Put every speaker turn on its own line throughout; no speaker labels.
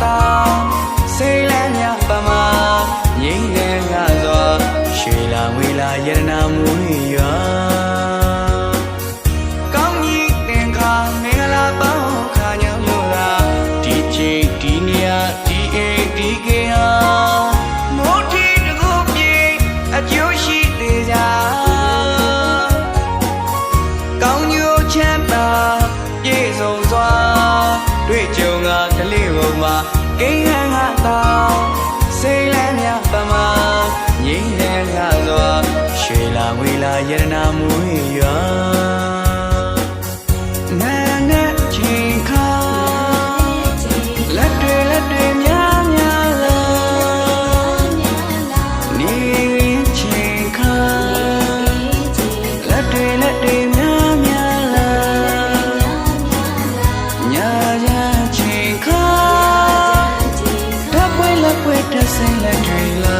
တာစိတ်လည်းမြပမာငြိမ်းနေငါစွာရွှေလာငွေလာရတနာမူရွာကောင်းကြီးတင်ခါမင်္ဂလာပေါင်းခါညလို့သာဒီချိန်ဒီနေရာဒီအိမ်ဒီကေဟာမိုးထီတကူပြေအကျိုးရှိသေးကြကောင်းညိုချမ်းသာပြေဆုံးစွာတွေ့ကြုံကကလေးဘုံမှာကိန်းဟန်ကတောင်းစိတ်လည်းမြပမာငြိမ်းနေငါစွာရွှေလာငွေလာရတနာမူရွာနာနဲ့ချင်းခါလက်တွေများများလာနေချင်းခါလက်တွေများများလာညာချင်းခါတပ်ပွဲလက်ပွဲတဆိတ်လက်တွေလာ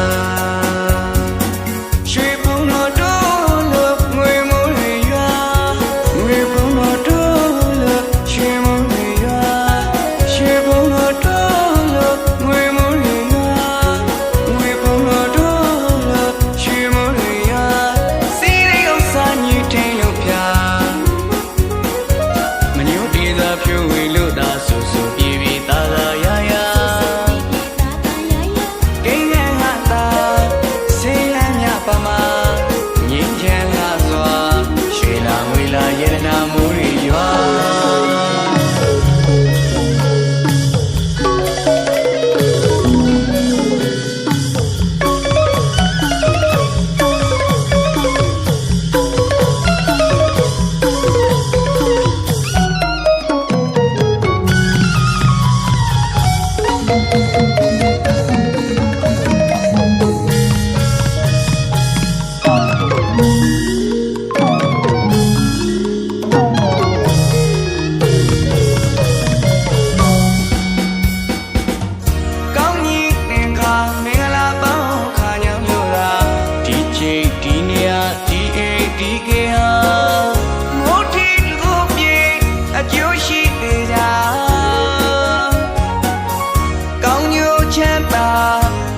ရွှေဘုံတော်တို့လို့ငွေမိုးတွေရွာငွေဘုံတော်တို့လို့ရွှေမိုးတွေရွာရွှေဘုံတော်တို့လို့ငွေမိုးတွေရွာငွေဘုံတော်တို့လို့ရွှေမိုးတွေရွာစီးရိဥစ္စာညူထိန်လို့ဖြာမညို့တေသာဖြူဝေလို့သာဆူဆူပြေပြေသာသာရရပမာငြိမ်းချမ်းလာစွာရွှေလာငွေလာရတနာမူရွာ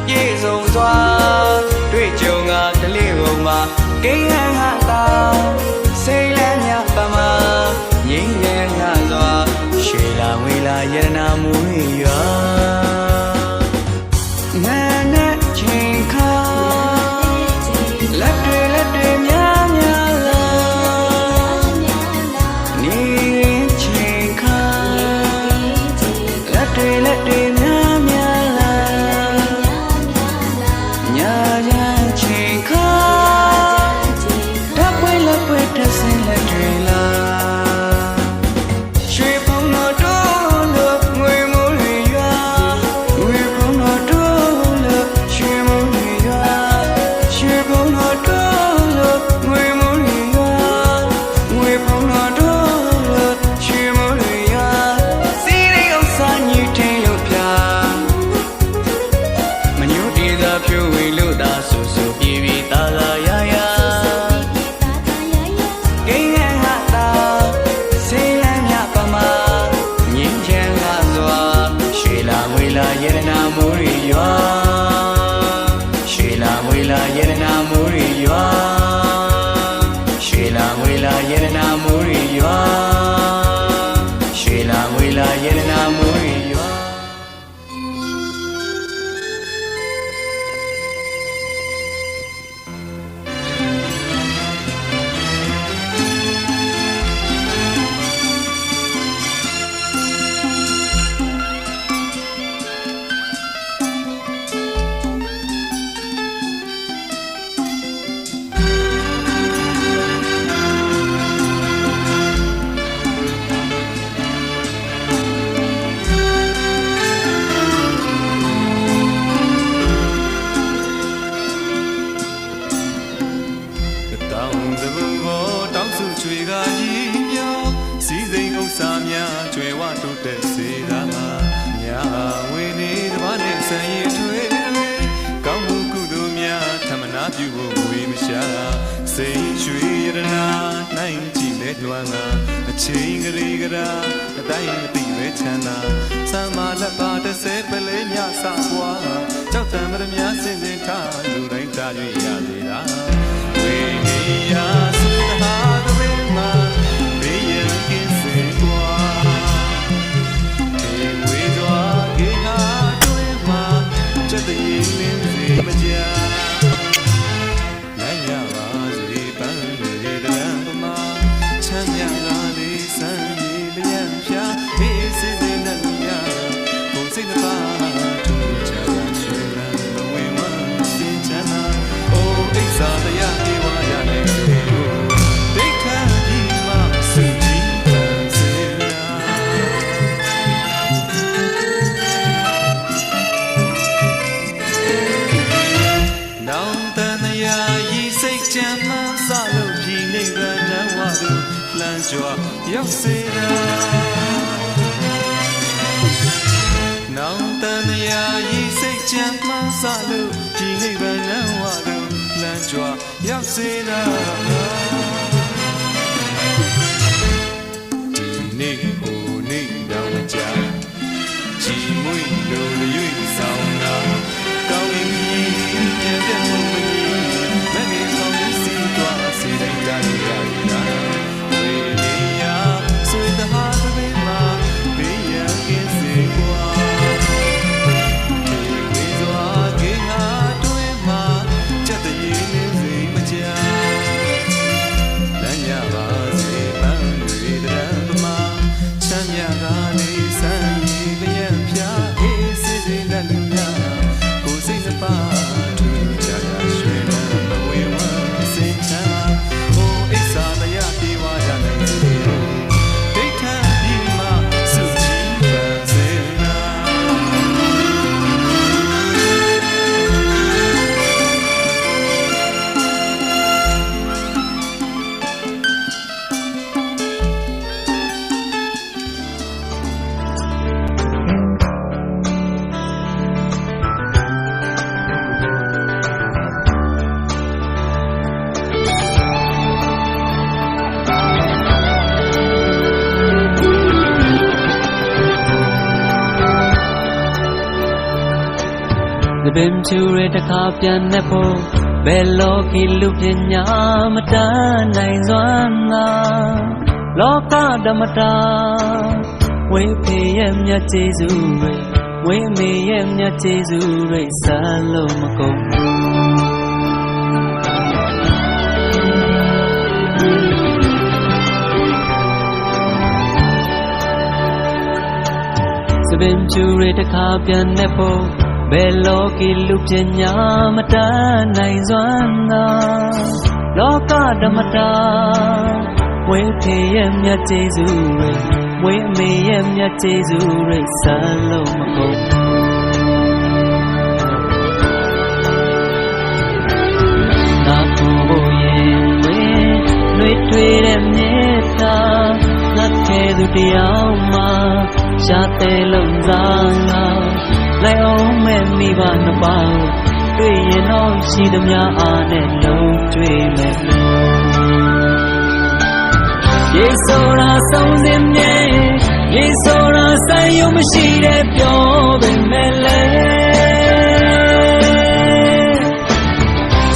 ပြေဆုံးစွာတွေ့ကြုံကကလေးဘုံမှာကိန်းဟန်ကတောင်းစိတ်လည်းမြပမာငြိမ်းနေငါစွာရွှေလာငွေလာရတနာမူရွာနာနဲ့ချင်းခါလက်တွေများများလာနေချင်းခါလက်တွေများများလာညာချင်းခါတပ်ပွဲလက်ပွဲတဆိတ်လက်တွေလာရွှေဘုံတော်တို့လို့ငွေမိုးတွေရွာငွေဘုံတော်တို့လို့ရွှေမိုးတွေရွာရွှေဘုံတော်တို့လို့ငွေမိုးတွေရွာငွေဘုံတော်တို့လို့ရွှေမိုးတွေရွာစီးရိဥစ္စာညူထိန်လို့ဖြာမညို့တေသာဖြူဝေလို့သာဆူဆူပြေပြေသာသာရရကိန်းဟန်ကတောင်းစိတ်လည်းမြပမာငြိမ်းချမ်းလာစွာရွှေလာငွေလာရတနာမူရွာရွှေလာငွေလာရတနာမူရွာရွှေလာငွေလာရတနာမူရွာရွှေလာငွေလာရတနာမူရွာစိတ်ရွှေရတနာနိုင်ကြည့်လက်လွမ်းကအချိန်ကလေးကရာ
တိုင်းသိပဲချမ်းသာဆမ်းမလက်ပါ30ပလေးမြဆပွားကြောက်တံမရမြစင်စင်ထားလူတိုင်းတာ၍ရလေတာဝေယာစုဟာတဝေမာဘေးရန်ကင်းစေကွာဝေစွာကေဟာတွင်မှာချက်တည်းလင်းစေမကြနိုင်ရပါစေပန်းတွေတရံပမာချမ်းမြလာလေးစံရည်လျံဖြာအေးစေစေနဲ့လူရကိုစိတ်နှပါထူချာရွှေလန်းဘဝဝစင်ချမ်းသာအိုအိစ္ဆာတရားဒီဝါရနိုင်စေဒိဋ္ဌာဒီမစုကြည်ပန်းစေနာနောင်တန်ရာဤစိတ်ချမ်းသာစလို့ပြည်နိဗ္ဗာန်နဝတုလမ်းကြွရောက်စေတာနောင်တန်ရာဤစိတ်ချမ်းသာစလို့ပြည်နိဗ္ဗာန်နဝတုလမ်းကြွရောက်စေတာဒီနေ့ဟိုနေ့တောင်ကြချီမွေးလိုရွေ့ဆောင်တာကောင်းရင်ပြန်တဲ့မှုမကြီးမနေဆောင်စီသွားစေတိုင်းကြရရတာဝေနေရဆွေတဟာသဘေးမှာဘေးရန်ကင်းစေကွာဝေစွာကေဟာတွင်မှာချက်တည်းလင်းစေမကြလမ်းရပါစေပန်းတွေတရံပမာချမ်းမြကားလေးစံရည်လျံဖြာအေးစေစေနဲ့လူများကိုစိတ်နှပါထူချာရွှေလန်းဘဝဝစင်ချမ်းအိုအိစ္ဆာတရားပြေဝါရနိုင်စေဒိဋ္ဌာဒီမစုကြည်ပန်းစေနာ
The bim to read a carpian nepo, bello kilupina mata naizwana, loka damata, we pay ya tezure, we may ya tezure, salomako. The bim to read a carpian nepo. Bello kilupina mata naizwana loka damata we payem ya tezure we mayem ya tezure salomako na poyen we nui twe de meta na the du tiaw ma sha te long zanga lại ôm em mi ba na bao tuy nhiên nói chỉ đâm nhà anh lâu tuy mẹ Giêsu ra sống diêm nhé Giêsu ra say yêu mới chỉ đẹp cho bên mẹ lẽ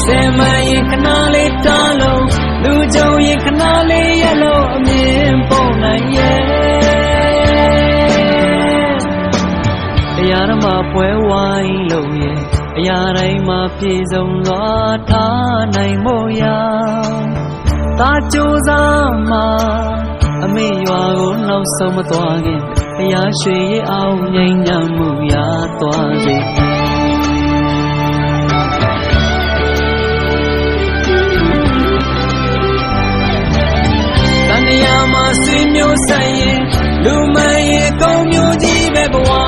xem mai yên khana lê ta lâu lưu châu yên khana lê yellow miền phố này Yarama pwe wai lo ye yarai ma phi zong lo tha nai mo ya ta chu za ma ame ywa ko naw song ma twa kin aya shwe ye aw nyain nyam mu ya twa se tan ya ma swi myo sai ye lu mai ye kong myo ji be bwa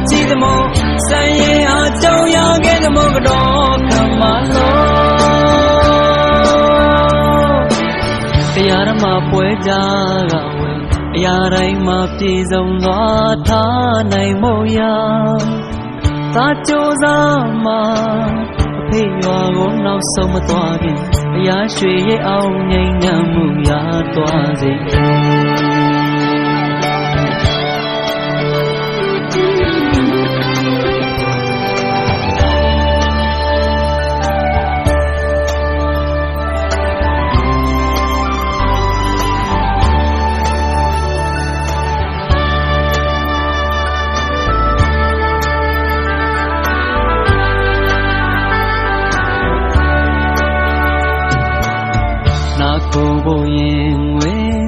Chi the mo, say I don't young get the mo dog come along. The Yarama Puja, Yarai ma pis on Lata Naimoya Tacho Zama, pay your own now so much. တရားရွှေရဲ့အောင်ငြိမ်းချမ်းမှုရသွားစေကိုဘိုးရင်ဝင်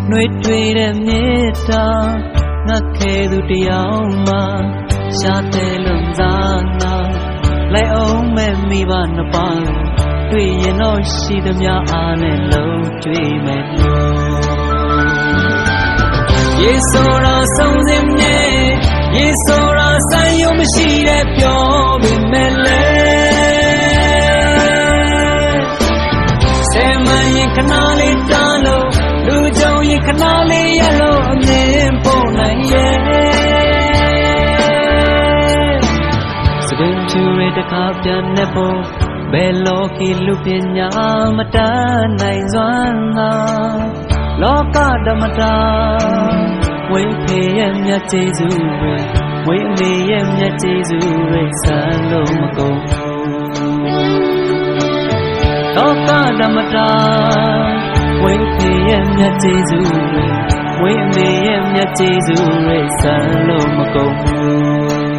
နှွေးထွေးတဲ့မေတ္တာငါခဲသူတယောက်မှရှာတဲ့လုံစားနာလိုက်အောင်မဲ့မိဘနှစ်ပါးတွေ့ရင်တော့ရှိသမျှအားနဲ့လုံးတွေ့မယ်လို့ယေဆိုတာဆုံးစင်နေယေဆိုတာဆိုင်ရုံမရှိတဲ့ပြောပေမဲ့လေခဏလေးတားလို့လူကြုံရင်ခဏလေးရလို့အမြင်ပေါ်နိုင်ရဲ့စပင်ချူရတဲ့ခါပြန်နေဖို့ဘယ်လောကီလူပညာမတတ်နိုင်စွမ်းသာလောကဓမ္မတာဝိဖေရဲ့မြတ်ကျေးဇူးတွေဝိမေရဲ့မြတ်ကျေးဇူးတွေဆန်းလို့မကုန်လောကဓမ္မတာဝိဖေရဲ့မြတ်ကျေးဇူးတွေဝိအမေရဲ့မြတ်ကျေးဇူးတွေဆန်းလို့မကုန်ဘူး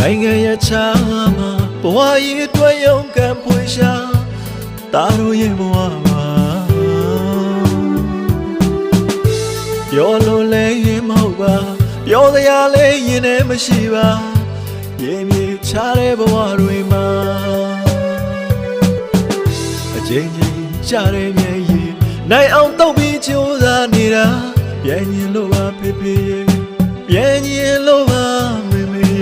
နိုင်ငံရဲ့ချာမှာဘဝရဲ့အတွက်ရုန်းကန်ဖွေရှာတာတို့ရဲ့ဘဝမှာပြောလို့လည်းရင်မဟုတ်ပါပြောစရာလည်းရင်ထဲမရှိပါရေမြေချတဲ့ဘဝတွေမှာအချိန်ချင်းကြတဲ့မျက်ရည်နိုင်အောင်တောက်ပြီးကြိုးစားနေတာပြန်ရင်လို့ပါဖေဖေပြန်ရင်လို့ပါမေမေ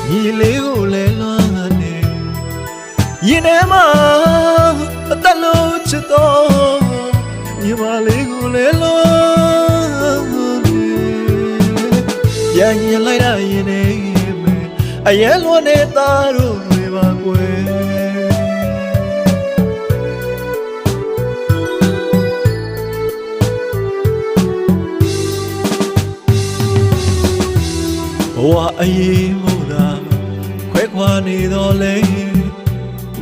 ညီလေးကိုလည်းလွမ်းနေရင်ထဲမှာအသက်လုံးချစ်တော့ညီမလေးကိုလည်းလွမ်းနေပြန်ရင်လိုက်တာရင်ထဲမယ်အရဲလွန်တဲ့သားတို့တွေပါကွယ်ဘဝအရေးမို့သာခွဲခွာနေတော့လေ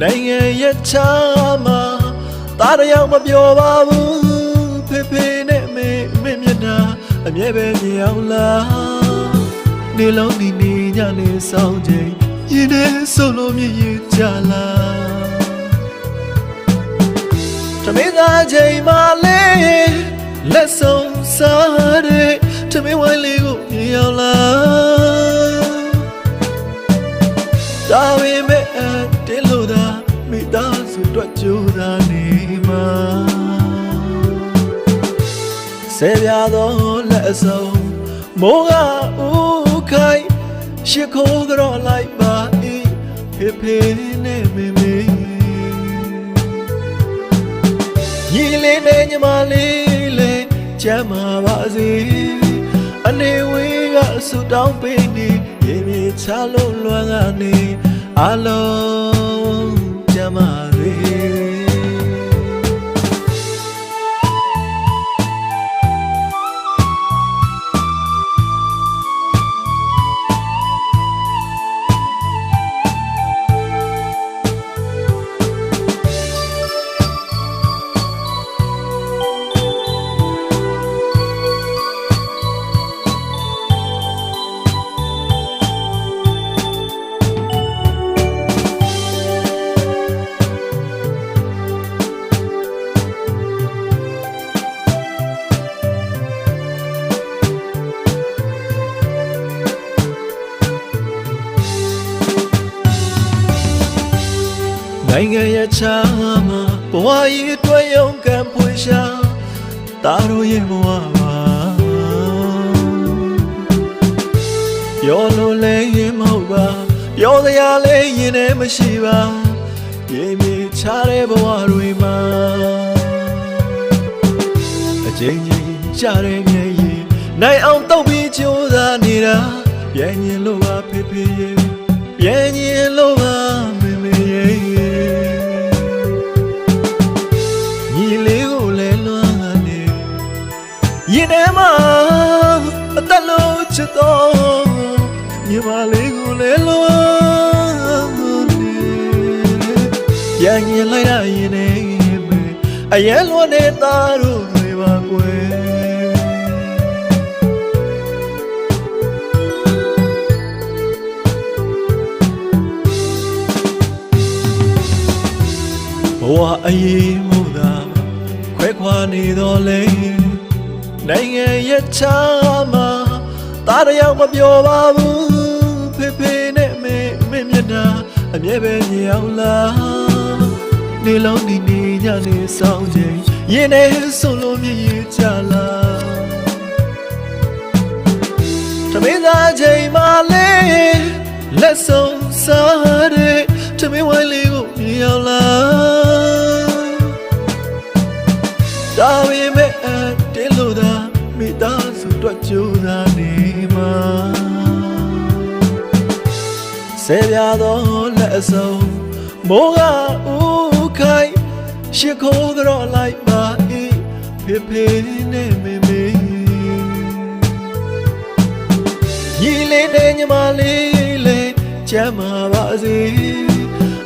နိုင်ငံရဲ့ချာမှာတားတယောက်မပြောပါဘူးဖေဖေနဲ့မေမျက်နှာအမြဲပဲမြင်အောင်လားနေလုံးဒီနေညနေဆောင်ချိန်ရင်ထဲဆုံးလို့မြည်ရကြလားတမင်းသားချိန်မှလေလက်ဆုံးစားတဲ့တမင်းဝိုင်းလေးကိုမြင်အောင်လားဒါပေမဲ့တင်းလို့သာမိသားစုအတွက်ကြိုးစားနေမှာဆဲပြသောလက်အစုံမိုးကဦးခိုင်ရှစ်ခိုးကြော်လိုက်ပါ၏ဖေဖေနဲ့မေမေညီလေးနဲ့ညီမလေးလည်းချမ်းသာပါစေအနေဝေးကဆူတောင်းပေးနေရေမြေချလို့လွမ်းကနေအလုံးချမ်းသာစေ
နိုင်ငံရဲ့ချာမှာဘဝကြီးအတွက်ရုန်းကန်ဖွေရှာတာတို့ရဲ့ဘဝပါပြောလို့လည်းရင်မဟုတ်ပါပြောစရာလည်းရင်ထဲမရှိပါရေမြေချတဲ့ဘဝတွေမှာအချိန်ချင်းကြတဲ့မျက်ရည်နိုင်အောင်တောက်ပြီးကြိုးစားနေတာပြန်ရင်လို့ပါဖေဖေရဲ့ပြန်ရင်လို့ပါမေမေရဲ့ညီလေးကိုလည်းလွမ်းနေရင်ထဲမှာအသက်လုံးချစ်တော့ညီမလေးကိုလည်းလွမ်းနေပြန်ရင်လိုက်ရရင်နေမေအရင်လွန်တဲ့သားတို့တွေပါကွယ်ဘဝအရေးမှုသာခွဲခွာနေတော့လေနိုင်ငံရဲ့ချာမှာတားတယောက်မပြောပါဘူးဖေဖေနဲ့မေမျက်နှာအမြဲပဲမြင်အောင်လားနေလုံးနေညနေဆောင်ချိန်ရင်ထဲဆုံးလို့မြည်ရကြလားတမင်းသားချိန်မှလေလက်ဆုံးစားတဲ့တမင်းဝိုင်းလေးကိုမြင်အောင်လားဒါပေမဲ့တင်းလို့သာမိသားစုတွေ့ကြိုးစားနေမှာဆဲပြတော့လက်အစုံမိုးကဦးခိုင်ရှစ်ခိုးကြော်လိုက်ပါ၏ဖေဖေနဲ့မေမေညီလေးနဲ့ညီမလေးလေးချမ်းသာပါစေ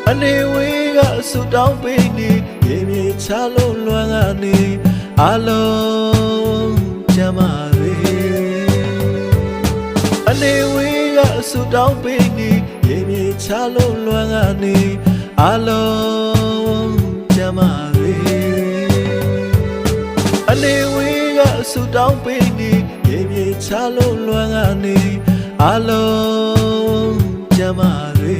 အနေဝေးကဆူတောင်းပေးနေရေမြေချလို့လွမ်းကနေအလုံးချမ်းသာစေအနေဝေးကဆူတောင်းပေးနေရေမြေချလို့လွမ်းကနေအလုံးချမ်းသာစေအနေဝေးကဆူတောင်းပေးနေရေမြေချလို့လွမ်းကနေအလုံးချမ်းသာစေ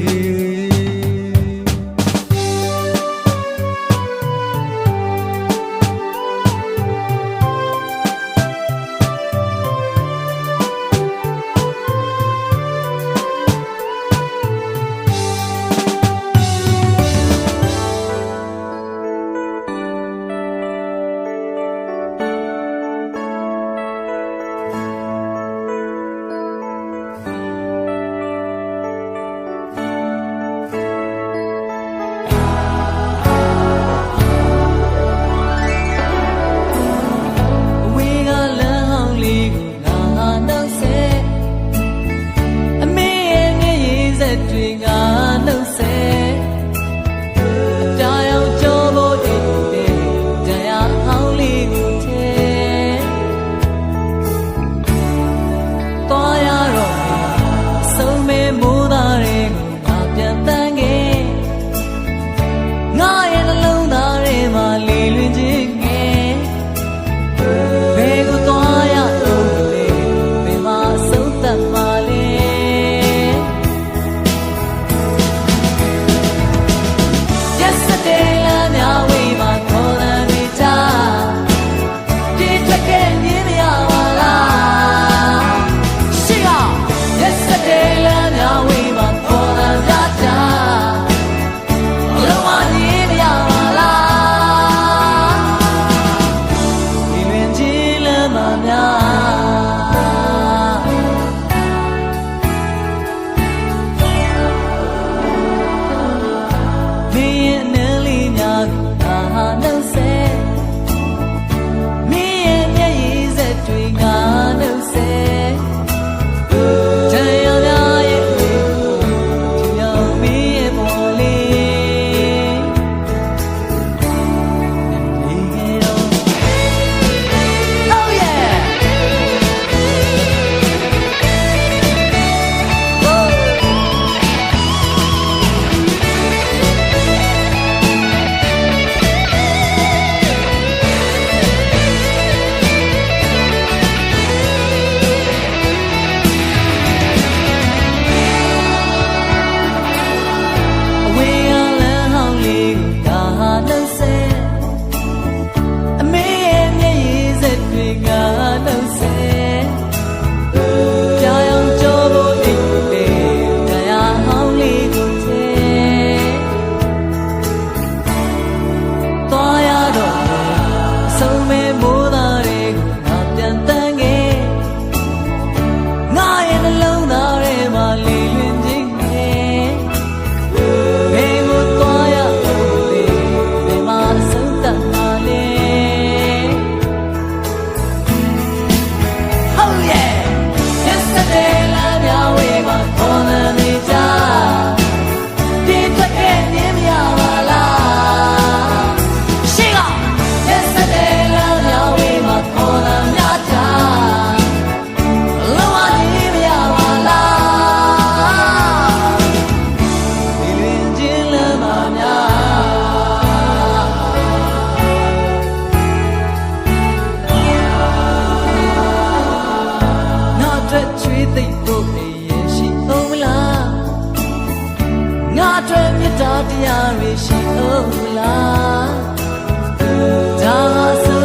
တရားတွေရှိလို့လားဒါဟာ